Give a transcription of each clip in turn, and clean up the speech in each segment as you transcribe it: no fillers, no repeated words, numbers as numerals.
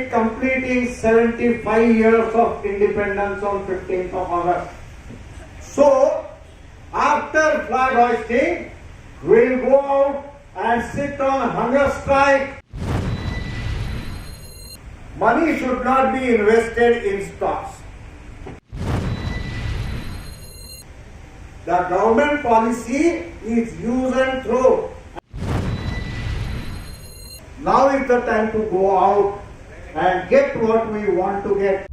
completing 75 years of independence on 15th of August. So, after flag hoisting, we'll go out and sit on hunger strike. Money should not be invested in stocks. The government policy is use and throw. Now is the time to go out and get what we want to get.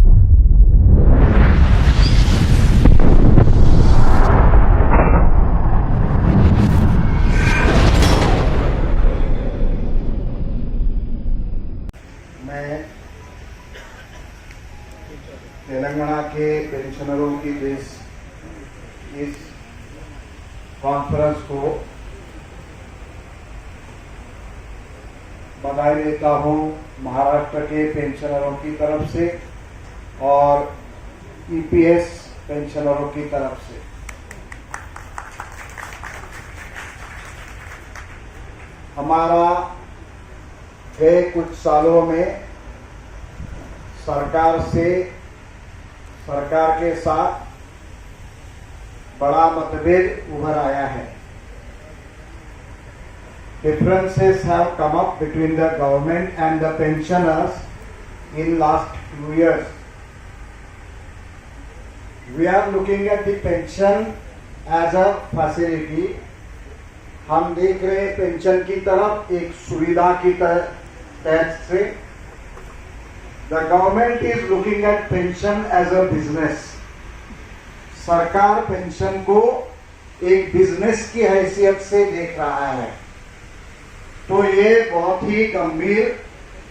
मैं तेलंगाना के पेंशनरों की इस conference को बधाई देता हूं महाराष्ट्र के पेंशनरों की तरफ से और ईपीएस पेंशनरों की तरफ से। हमारा गए कुछ सालों में सरकार के साथ बड़ा मतभेद उभर आया है। Differences have come up between the government and the pensioners in last few years. We are looking at the pension as a facility. हम देख रहे हैं पेंशन की तरफ एक सुविधा की तहत से। The government is looking at pension as a business. सरकार पेंशन को एक बिजनेस की हैसियत से देख रहा है, तो ये बहुत ही गंभीर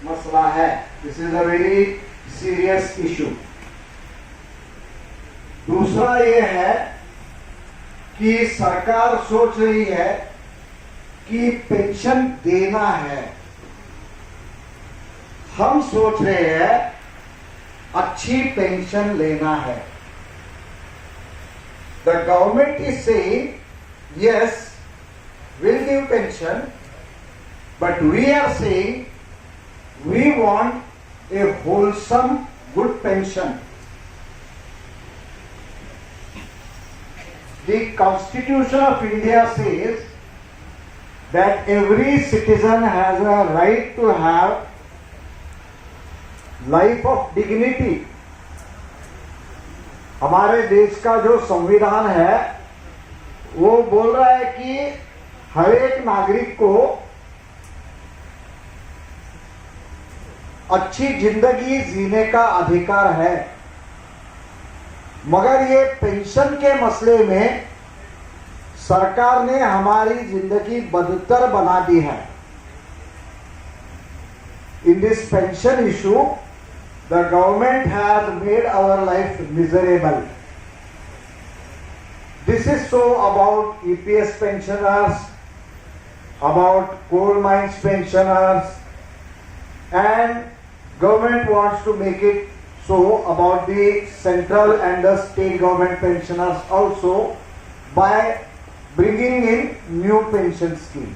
मसला है। This is a very serious issue. दूसरा ये है कि सरकार सोच रही है कि पेंशन देना है, हम सोच रहे हैं अच्छी पेंशन लेना है। The government is saying, yes, we'll give pension, but we are saying we want a wholesome, good pension. The Constitution of India says that every citizen has a right to have life of dignity. हमारे देश का जो संविधान है वो बोल रहा है कि हर एक नागरिक को अच्छी जिंदगी जीने का अधिकार है, मगर ये पेंशन के मसले में सरकार ने हमारी जिंदगी बदतर बना दी है। In this pension issue, the government has made our life miserable. This is so about EPS pensioners, about coal mines pensioners, and government wants to make it so about the central and the state government pensioners also by bringing in new pension scheme.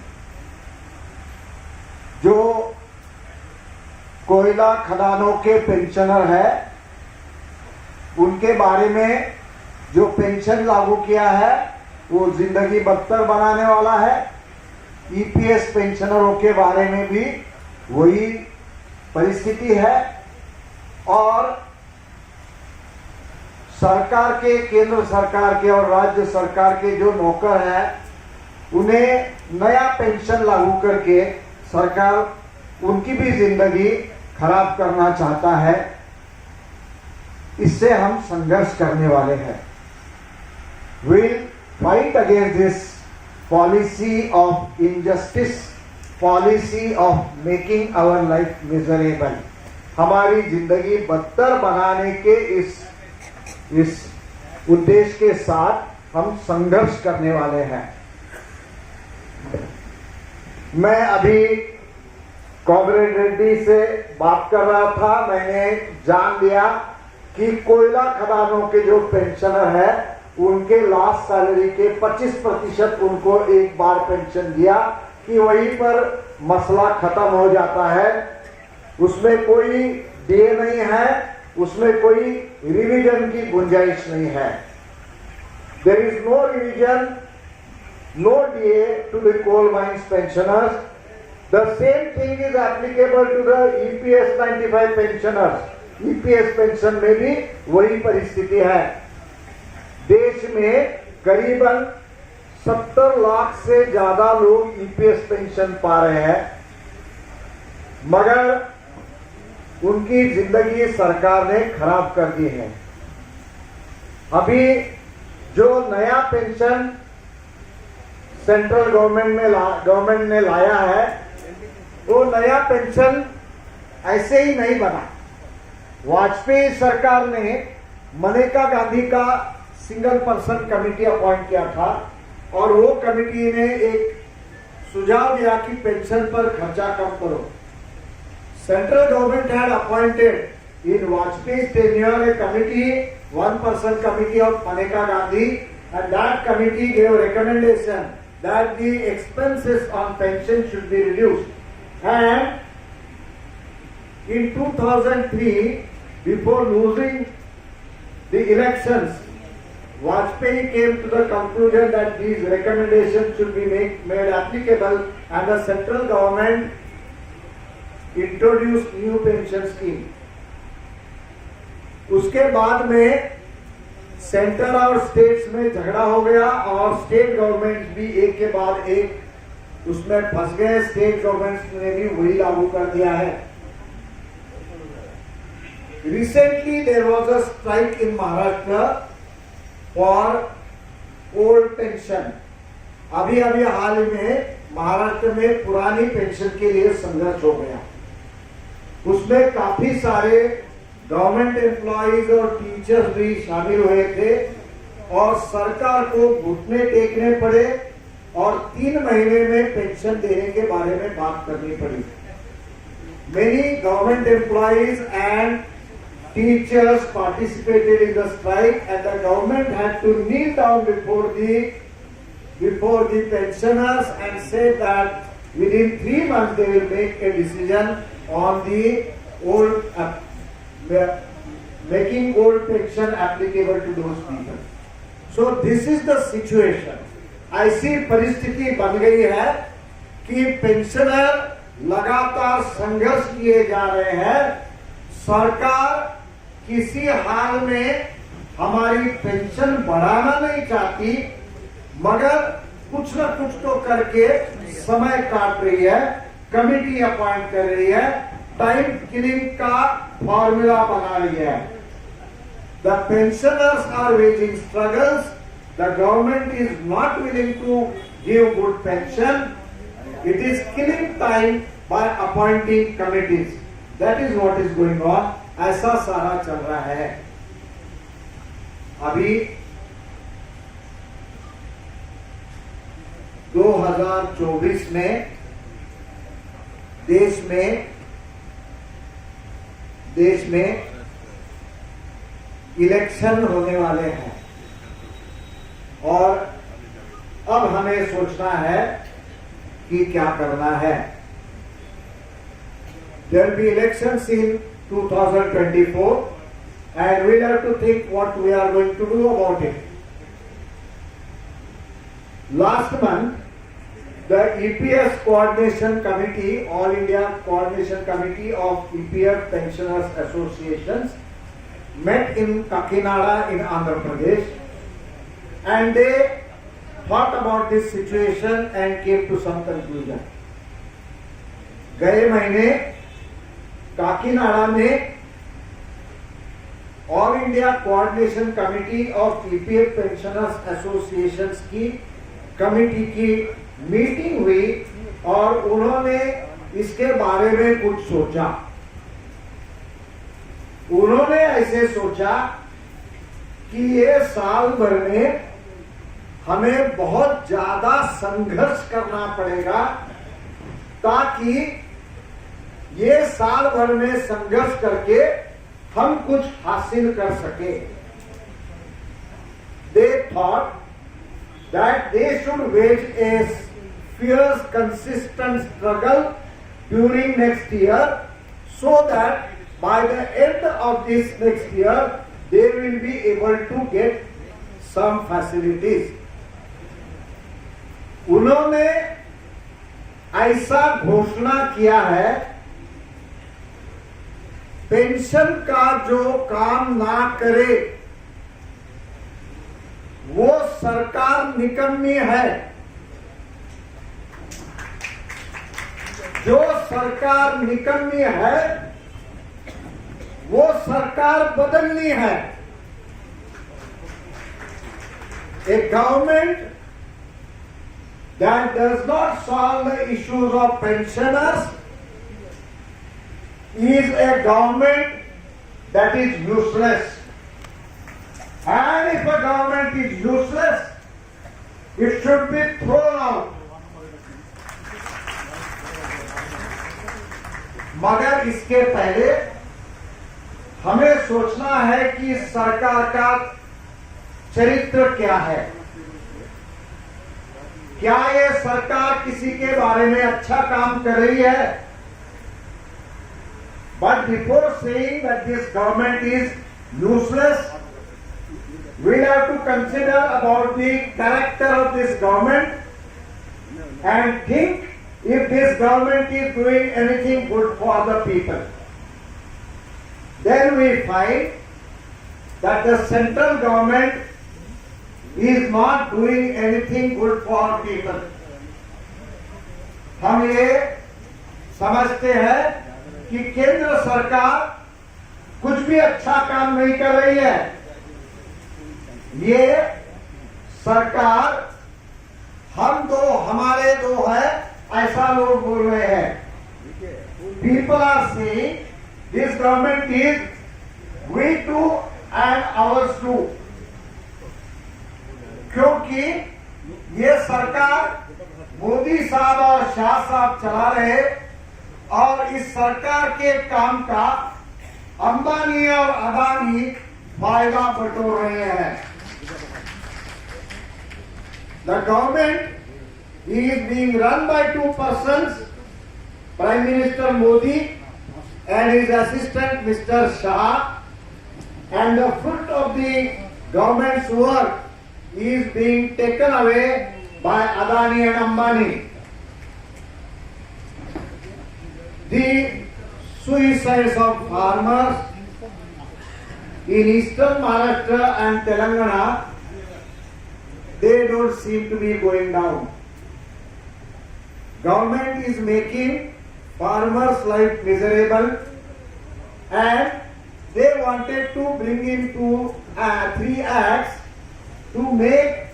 जो कोयला खदानों के pensioner है उनके बारे में जो pension लागू किया है वो जिंदगी बदतर बनाने वाला है। ईपीएस पेंशनरों के बारे में भी वही परिस्थिति है और सरकार के, केंद्र सरकार के और राज्य सरकार के जो नौकर हैं उन्हें नया पेंशन लागू करके सरकार उनकी भी जिंदगी खराब करना चाहता है। इससे हम संघर्ष करने वाले हैं। We'll fight against this policy of injustice, policy of making our life miserable. हमारी जिंदगी बदतर बनाने के इस उद्देश्य के साथ हम संघर्ष करने वाले हैं। मैं अभी कॉमरेड रेड्डी से बात कर रहा था, मैंने जान लिया कि कोयला खदानों के जो पेंशनर है उनके लास्ट सैलरी के 25% उनको एक बार पेंशन दिया कि वहीं पर मसला खत्म हो जाता है, उसमें कोई डीए नहीं है, उसमें कोई रिवीजन की गुंजाइश नहीं है. There is no revision, no DA to the coal mines pensioners. The same thing is applicable to the EPS 95 pensioners. EPS pension में भी वही परिस्थिति है. देश में करीबन 70 लाख से ज्यादा लोग EPS पेंशन पा रहे हैं, मगर उनकी जिंदगी सरकार ने खराब कर दी है. अभी जो नया पेंशन सेंट्रल गवर्नमेंट ने लाया है, वो नया पेंशन ऐसे ही नहीं बना. वाजपेयी सरकार ने मनेका गांधी का सिंगल पर्सन कमेटी अपॉइंट किया था और वो कमेटी ने एक सुझाव दिया कि पेंशन पर खर्चा कम करो. Central government had appointed in Vajpayee tenure A committee, one person committee of Maneka Gandhi, and that committee gave a recommendation that the expenses on pension should be reduced. And in 2003, before losing the elections, Vajpayee came to the conclusion that these recommendations should be made applicable, and the central government introduced new pension scheme. उसके बाद में centre और states में झगड़ा हो गया और state government भी एक के बाद एक उसमें फंस गए. स्टेट गवर्नमेंट ने भी वही लागू कर दिया है. Recently there was a strike in Maharashtra for old pension. अभी हाल में महाराष्ट्र में पुरानी पेंशन के लिए संघर्ष हो गया. उसमें काफी सारे गवर्नमेंट एम्प्लॉइज और टीचर्स भी शामिल हुए थे और सरकार को घुटने टेकने पड़े और 3 महीने में पेंशन देने के बारे में बात करनी पड़ी. Many government employees and teachers participated in the strike and the government had to kneel down before the pensioners and said that within 3 months they will make a decision on the old making old pension applicable to those people. So this is the situation. ऐसी परिस्थिति बन गई है कि pensioner लगातार संघर्ष किए जा रहे हैं. सरकार किसी हाल में हमारी पेंशन बढ़ाना नहीं चाहती, मगर कुछ न कुछ तो करके समय काट रही है, कमिटी अपॉइंट कर रही है, टाइम किलिंग का फॉर्मूला बना रही है. The pensioners are waging struggles. The government is not willing to give good pension. It is killing time by appointing committees. That is what is going on. ऐसा सारा चल रहा है. अभी 2024 में देश में इलेक्शन होने वाले हैं और अब हमें सोचना है कि क्या करना है. There will be elections in 2024 and we'll have to think what we are going to do about it. Last month, the EPS Coordination Committee, All India Coordination Committee of EPF Pensioners Associations, met in Kakinada in Andhra Pradesh, and they thought about this situation and came to some conclusion. गए महीने काकीनाडा में all India coordination committee of EPF pensioners associations की committee की meeting हुई और उन्होंने इसके बारे में कुछ सोचा. उन्होंने ऐसे सोचा कि ये साल भर में हमें बहुत ज्यादा संघर्ष करना पड़ेगा ताकि ये साल भर में संघर्ष करके हम कुछ हासिल कर सके. They thought that they should wage a fierce, consistent struggle during next year so that by the end of this next year, they will be able to get some facilities. उन्होंने ऐसा घोषणा किया है, पेंशन का जो काम ना करे वो सरकार निकम्मी है। जो सरकार निकम्मी है वो सरकार बदलनी है। A government that does not solve the issues of pensioners is a government that is useless. And if a government is useless, it should be thrown out. मगर इसके पहले हमें सोचना है कि सरकार का चरित्र क्या है। क्या ये सरकार किसी के बारे में अच्छा काम कर रही है? But before saying that this government is useless, we have to consider about the character of this government and think if this government is doing anything good for the people. Then we find that the central government is not doing anything good for people. हम ये समझते हैं कि केंद्र सरकार कुछ भी अच्छा काम नहीं कर रही है। ये सरकार हम दो हमारे दो है ऐसा लोग बोल रहे हैं। People are saying this government is we too and ours too. क्योंकि ये सरकार मोदी साहब और शाह साहब चला रहे और इस सरकार के काम का अंबानी और अदानी फायदा बटोर रहे हैं। The government is being run by two persons, Prime Minister Modi and his assistant Mr. Shah, and the fruit of the government's work is being taken away by Adani and Ambani. The suicides of farmers in eastern Maharashtra and Telangana, they don't seem to be going down. Government is making farmers' life miserable, and they wanted to bring in 3 acts to make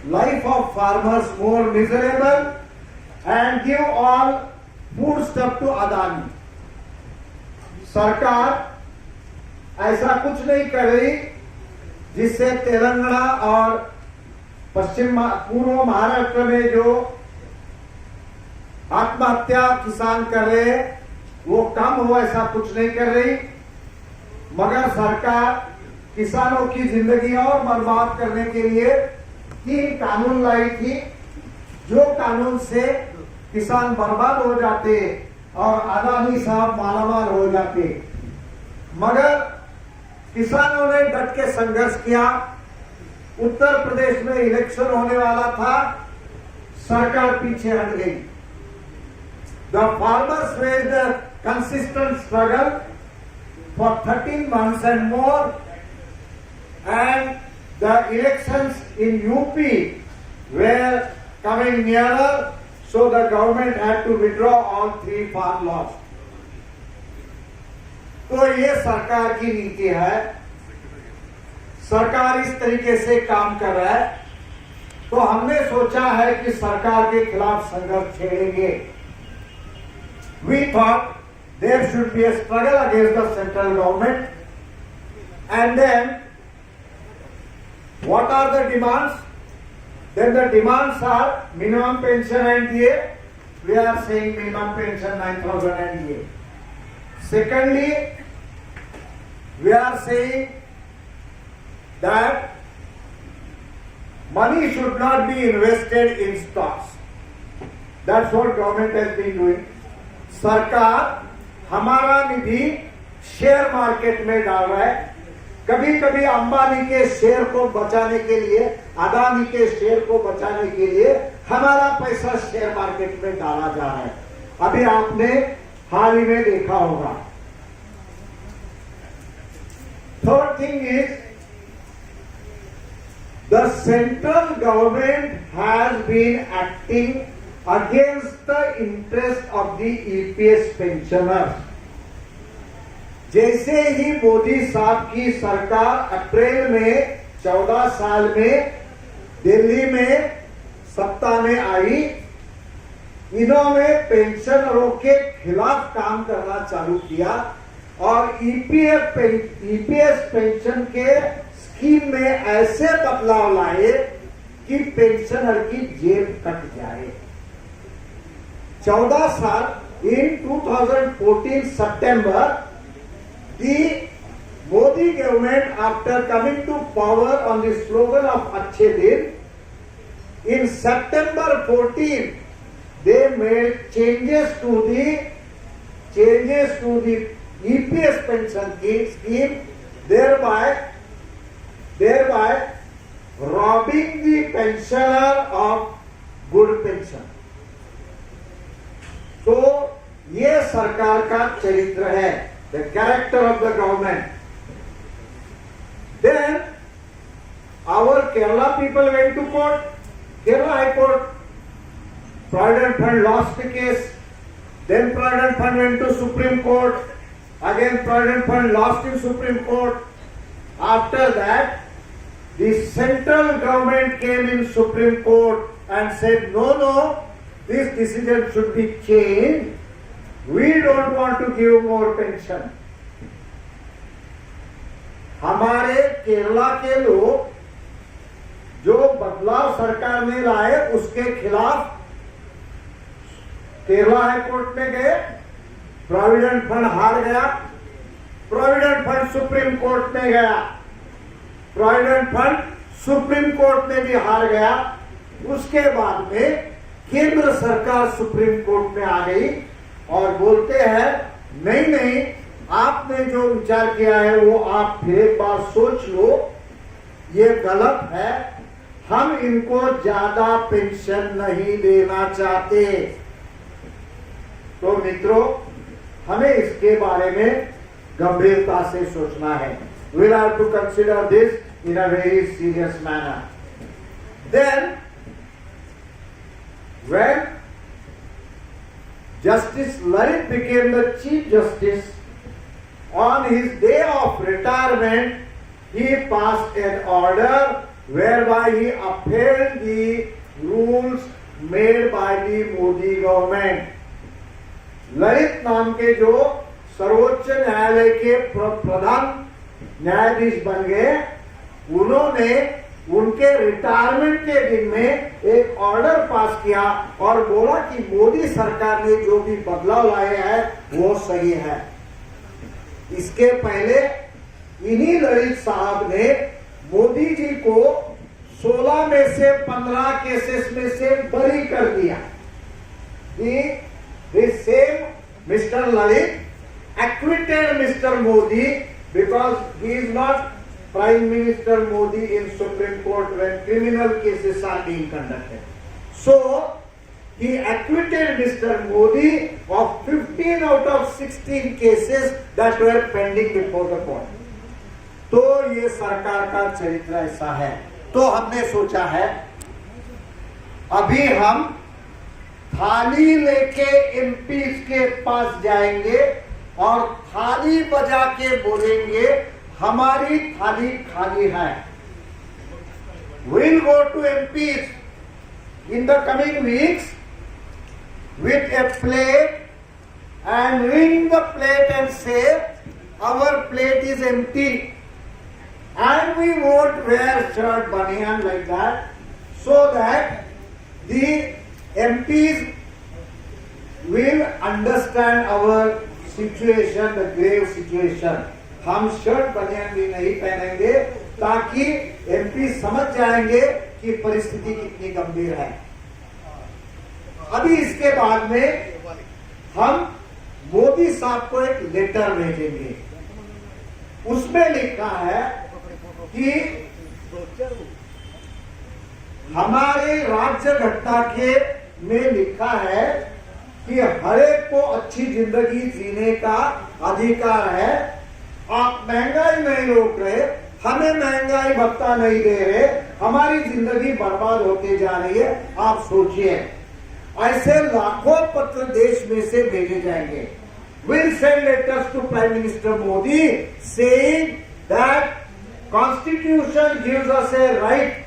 life of farmers more miserable and give all food stuff to Adani. सरकार ऐसा कुछ नहीं कर रही जिससे तेलंगाना और पूर्व महाराष्ट्र में जो आत्महत्या किसान कर रहे हैं वो कम हो, ऐसा कुछ नहीं कर रही। मगर सरकार किसानों की जिंदगी और बर्बाद करने के लिए 3 कानून लाई थी, जो कानून से किसान बर्बाद हो जाते और अदानी साहब मालामाल हो जाते। मगर किसानों ने डट के संघर्ष किया। उत्तर प्रदेश में इलेक्शन होने वाला था, सरकार पीछे हट गई। The farmers waged a consistent struggle for 13 months and more, and the elections in UP were coming nearer, so the government had to withdraw all 3 farm laws. तो ये सरकार की नीति है। सरकार इस तरीके से काम कर रहा है, तो हमने सोचा है कि सरकार के खिलाफ संघर्ष छेड़ेंगे। We thought there should be a struggle against the central government, and then what are the demands? Then the demands are minimum pension and DA. We are saying minimum pension 9,000 and DA. Secondly, we are saying that money should not be invested in stocks. That's what government has been doing. सरकार हमारा निधि share market में डाल रहा है। कभी कभी अंबानी के share को बचाने के लिए, अदानी के शेयर को बचाने के लिए हमारा पैसा शेयर मार्केट में डाला जा रहा है। अभी आपने हाल ही में देखा होगा। Third thing is the central government has been acting against the interest of the EPS pensioners. जैसे ही मोदी साहब की सरकार अप्रैल में 14 साल में दिल्ली में सत्ता में आई, इन्होंने पेंशनरों के खिलाफ काम करना चालू किया और ईपीएस पेंशन के स्कीम में ऐसे बदलाव लाए कि पेंशनर की जेब कट जाए। 14 साल इन 2014 September, the Modi government, after coming to power on the slogan of Achhe Din, in September 14, they made changes to the EPS pension scheme, thereby robbing the pensioner of good pension. तो ये सरकार का चरित्र है, the character of the government. Then our Kerala people went to court, Kerala High Court. Provident Fund lost the case. Then Provident Fund went to Supreme Court. Again Provident Fund lost in Supreme Court. After that, the central government came in Supreme Court and said, no, this decision should be changed. We don't want to give more pension. हमारे केरला के लोग जो बदलाव सरकार ने लाए उसके खिलाफ केरला हाई कोर्ट में गए, प्रोविडेंट फंड हार गया, प्रोविडेंट फंड सुप्रीम कोर्ट में गया, प्रोविडेंट फंड सुप्रीम कोर्ट में भी हार गया। उसके बाद में केंद्र सरकार सुप्रीम कोर्ट में आ गई और बोलते हैं नहीं, आपने जो विचार किया है वो आप फिर एक बार सोच लो, ये गलत है, हम इनको ज्यादा पेंशन नहीं देना चाहते। तो मित्रों, हमें इसके बारे में गंभीरता से सोचना है। We'll have to consider this in a very serious manner. Then, when Justice Lalit became the Chief Justice, on his day of retirement, he passed an order whereby he upheld the rules made by the Modi government. Lalit नाम के जो सर्वोच्च न्यायालय के प्रधान न्यायाधीश बन गए, उन्होंने उनके रिटायरमेंट के दिन में एक ऑर्डर पास किया और बोला कि मोदी सरकार ने जो भी बदलाव लाए हैं वो सही है। इसके पहले इन्हीं ललित साहब ने मोदी जी को 16 में से 15 केसेस में से बरी कर दिया। This same Mr. Lalit acquitted Mr. Modi because he is not Prime Minister Modi in Supreme Court when criminal cases are being conducted. So, he acquitted Mr. Modi of 15 out of 16 cases that were pending before the court. तो ये सरकार का चरित्र ऐसा है। तो हमने सोचा है अभी हम थाली लेके एमपी के पास जाएंगे और थाली बजा के बोलेंगे हमारी थाली खाली है। We'll go to MPs in the coming weeks with a plate and ring the plate and say our plate is empty, and we won't wear shirt banyan like that, so that the MPs will understand our situation, the grave situation. हम shirt बनियान भी नहीं पहनेंगे ताकि MP समझ जाएंगे कि परिस्थिति कितनी गंभीर है। अभी इसके बाद में हम मोदी साहब को एक लेटर भेजेंगे उसमें लिखा है कि हमारे राज्य घटना के में लिखा है कि हर एक को अच्छी जिंदगी जीने का अधिकार है। आप महंगाई नहीं रोक रहे, हमें महंगाई भत्ता नहीं दे रहे, हमारी जिंदगी बर्बाद होती जा रही है। आप सोचिए, ऐसे लाखों पत्र देश में से भेजे जाएंगे। We'll send letters to Prime Minister Modi saying that Constitution gives us a right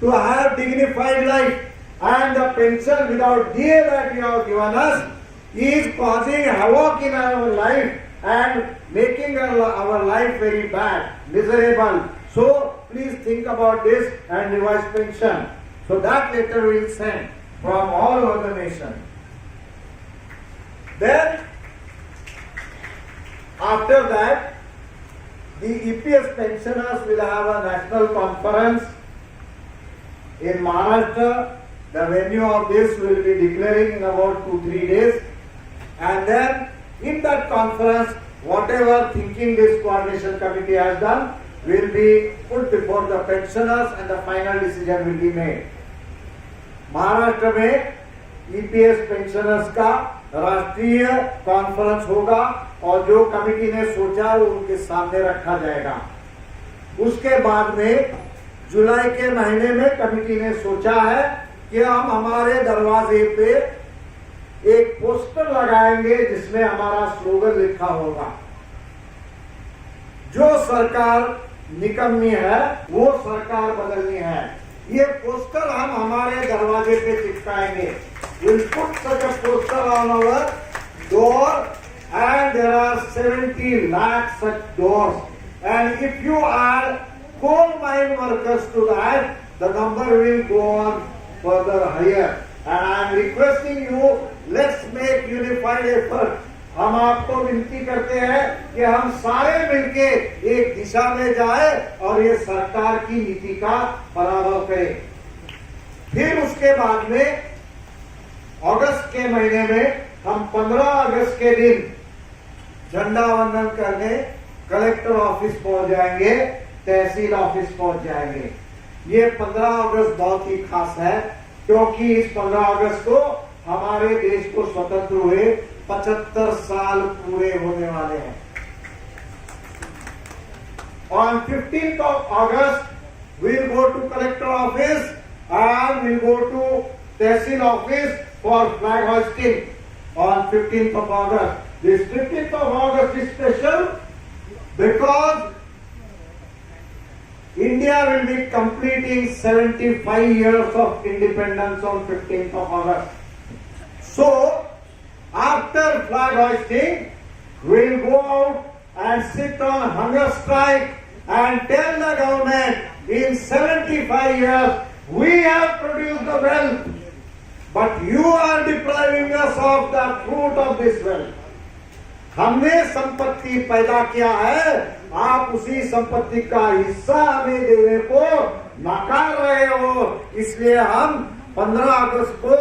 to have dignified life, and the pension without DA that you have given us is causing havoc in our life and making our life very bad, miserable. So please think about this and revise pension. So that letter we will send from all over the nation. Then after that, the EPS pensioners will have a national conference in Maharashtra. The venue of this will be declaring in about 2-3 days, and then in that conference, whatever thinking this coordination committee has done will be put before the pensioners and the final decision will be made. Maharashtra में EPS pensioners का राष्ट्रीय conference होगा और जो committee ने सोचा वो उनके सामने रखा जाएगा। उसके बाद में जुलाई के महीने में कमिटी ने सोचा है कि हम हमारे दरवाजे पे एक पोस्टर लगाएंगे जिसमें हमारा स्लोगन लिखा होगा, जो सरकार निकम्मी है वो सरकार बदलनी है। ये पोस्टर हम हमारे दरवाजे पे चिपकाएंगे। We'll put such a poster on our door, and there are 70 lakh such doors. And if you add coal mine workers to that, the number will go on further higher. And I am requesting you, let's make unified effort. हम आपको विनती करते हैं कि हम सारे मिलके एक दिशा में जाए और ये सरकार की नीति का पराभव करें। फिर उसके बाद में अगस्त के महीने में हम 15 अगस्त के दिन झंडा वंदन करने कलेक्टर ऑफिस पहुंच जाएंगे, तहसील ऑफिस पहुंच जाएंगे। ये 15 अगस्त बहुत ही खास है, क्योंकि इस 15 अगस्त को हमारे देश को स्वतंत्र हुए 75 साल पूरे होने वाले हैं। On 15th of August, we'll go to collector office and we'll go to Tehsil office for flag hoisting on 15th of August. This 15th of August is special because India will be completing 75 years of independence on 15th of August. So, after flag hoisting, we'll go out and sit on hunger strike and tell the government in 75 years we have produced the wealth, but you are depriving us of the fruit of this wealth. हमने संपत्ति पैदा किया है, आप उसी संपत्ति का हिस्सा हमें देने को नकार रहे हो, इसलिए हम 15 अगस्त को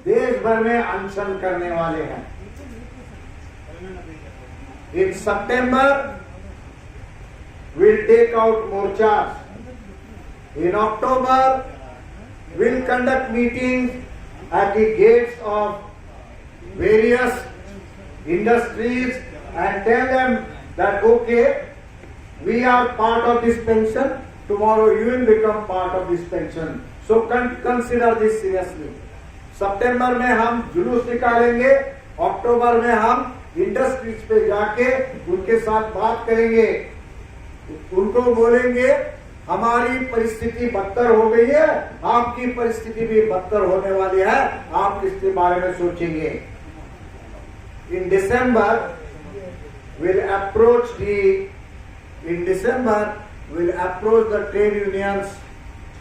देश भर में अनशन करने वाले हैं। In September, we'll take out morchas. In October, we'll conduct meetings at the gates of various industries and tell them that okay, we are part of this pension, tomorrow you will become part of this pension. So consider this seriously. सितंबर में हम जुलूस निकालेंगे, अक्टूबर में हम industries पे जाके उनके साथ बात करेंगे, उनको बोलेंगे हमारी परिस्थिति बदतर हो गई है, आपकी परिस्थिति भी बदतर होने वाली है, आप इसके बारे में सोचेंगे। In December, we'll approach the trade unions.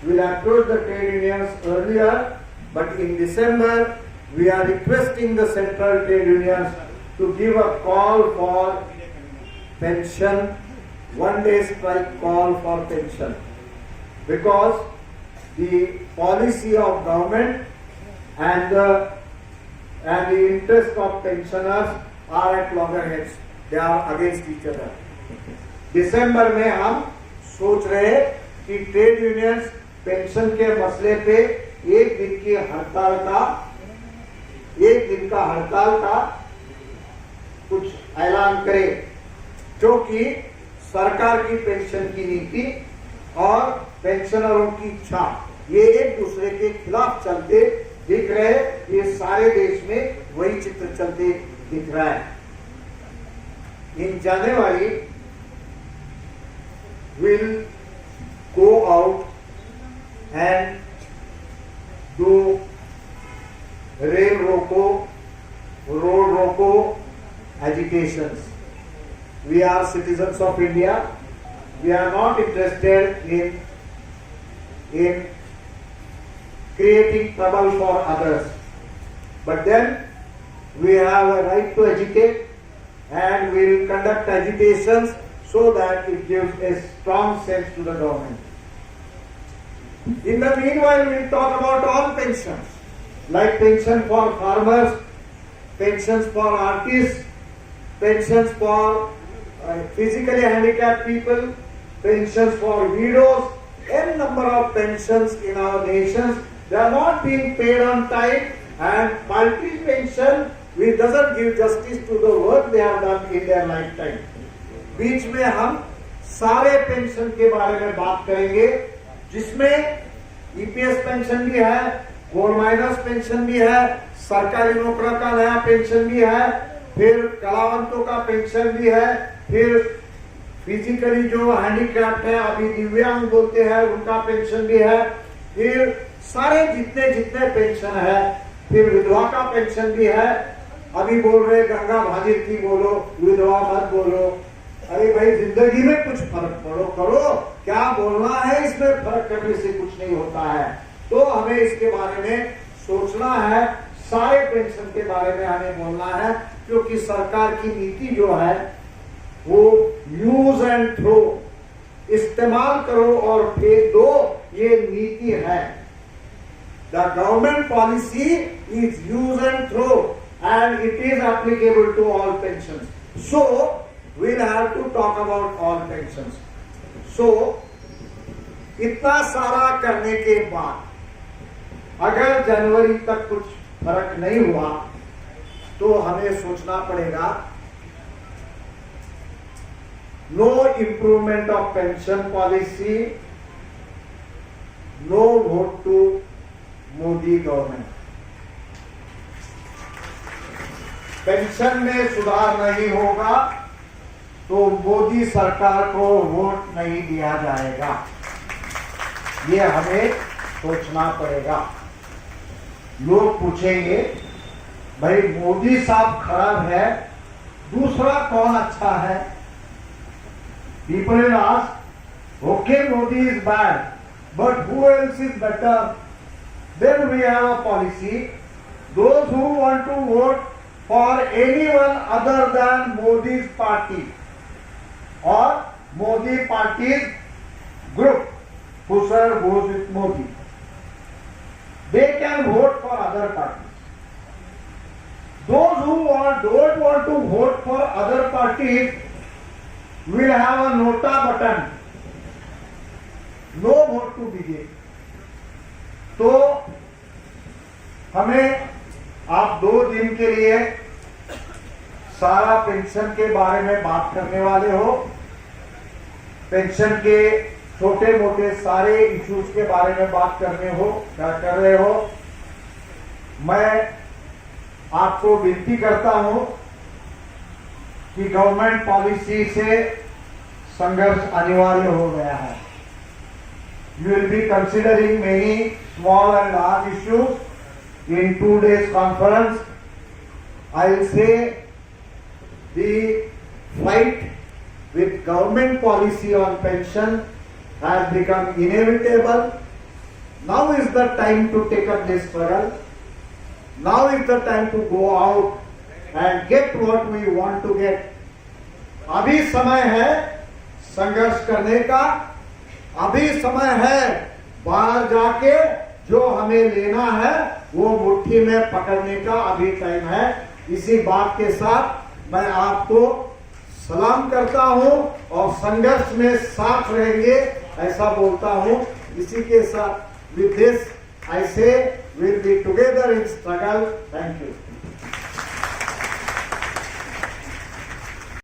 We'll approach the trade unions earlier, but in December, we are requesting the central trade unions to give a call for pension, 1 day strike call for pension, because the policy of government and the interest of pensioners are at loggerheads. They are against each other. दिसंबर में हम सोच रहे हैं कि trade unions pension के मसले पे एक दिन का हड़ताल का कुछ ऐलान करे, क्योंकि सरकार की पेंशन की नीति और पेंशनरों की इच्छा ये एक दूसरे के खिलाफ चलते दिख रहे। ये सारे देश में वही चित्र चलते दिख रहा है। इन January will go out and do rail roko, road roko agitations. We are citizens of India. We are not interested in creating trouble for others. But then we have a right to agitate, and we will conduct agitations so that it gives a strong sense to the government. In the meanwhile, we will talk about all pensions, like pension for farmers, pensions for artists, pensions for physically handicapped people, pensions for widows, n number of pensions in our nations. They are not being paid on time, and paltry pension which doesn't give justice to the work they have done in their lifetime. बीच में हम सारे pension के बारे में बात करेंगे, जिसमें EPS pension भी है, गोल्ड माइनर्स पेंशन भी है, सरकारी नौकरों का नया पेंशन भी है, फिर कलावंतों का पेंशन भी है, फिर फिजिकली जो हैंडीकैप्ड है, अभी दिव्यांग बोलते हैं, उनका पेंशन भी है, फिर सारे जितने पेंशन है, फिर विधवा का पेंशन भी है। अभी बोल रहे गंगा भागीरथी थी, बोलो विधवा मत बोलो। अरे भाई, जिंदगी में कुछ फर्क करो, क्या बोलना है, इसमें फर्क करने से कुछ नहीं होता है। तो हमें इसके बारे में सोचना है, सारे पेंशन के बारे में हमें बोलना है, क्योंकि सरकार की नीति जो है वो यूज एंड थ्रो, इस्तेमाल करो और फेंक दो, ये नीति है। The government policy is use and throw and it is applicable to all pensions. So we'll have to talk about all pensions. So इतना सारा करने के बाद अगर जनवरी तक कुछ फर्क नहीं हुआ तो हमें सोचना पड़ेगा, no improvement of pension policy, no vote to Modi government. Pension में सुधार नहीं होगा तो मोदी सरकार को वोट नहीं दिया जाएगा, ये हमें सोचना पड़ेगा। लोग पूछेंगे, भाई मोदी साहब खराब है, दूसरा कौन अच्छा है? People will ask, okay Modi is bad, but who else is better? Then we have a policy, those who want to vote for anyone other than Modi's party or Modi party's group whoever goes with Modi, they can vote for other parties. Those who don't want to vote for other parties will have a nota button, no vote to BJP. तो हमें आप 2 दिन के लिए सारा pension के बारे में बात करने वाले हो, पेंशन के छोटे मोटे सारे इश्यूज के बारे में बात कर रहे हो। मैं आपको विनती करता हूं कि गवर्नमेंट पॉलिसी से संघर्ष अनिवार्य हो गया है। You will be considering many small and large issues in 2 days conference. I will say the fight with government policy on pension has become inevitable. Now is the time to take up this struggle. Now is the time to go out and get what we want to get. अभी समय है संघर्ष करने का, अभी समय है बाहर जाके जो हमें लेना है वो मुट्ठी में पकड़ने का अभी टाइम है। इसी बात के साथ मैं आपको सलाम करता हूं और संघर्ष में साथ रहेंगे ऐसा बोलता हूं। इसी के साथ विद दिस आई से will be together in struggle. Thank you.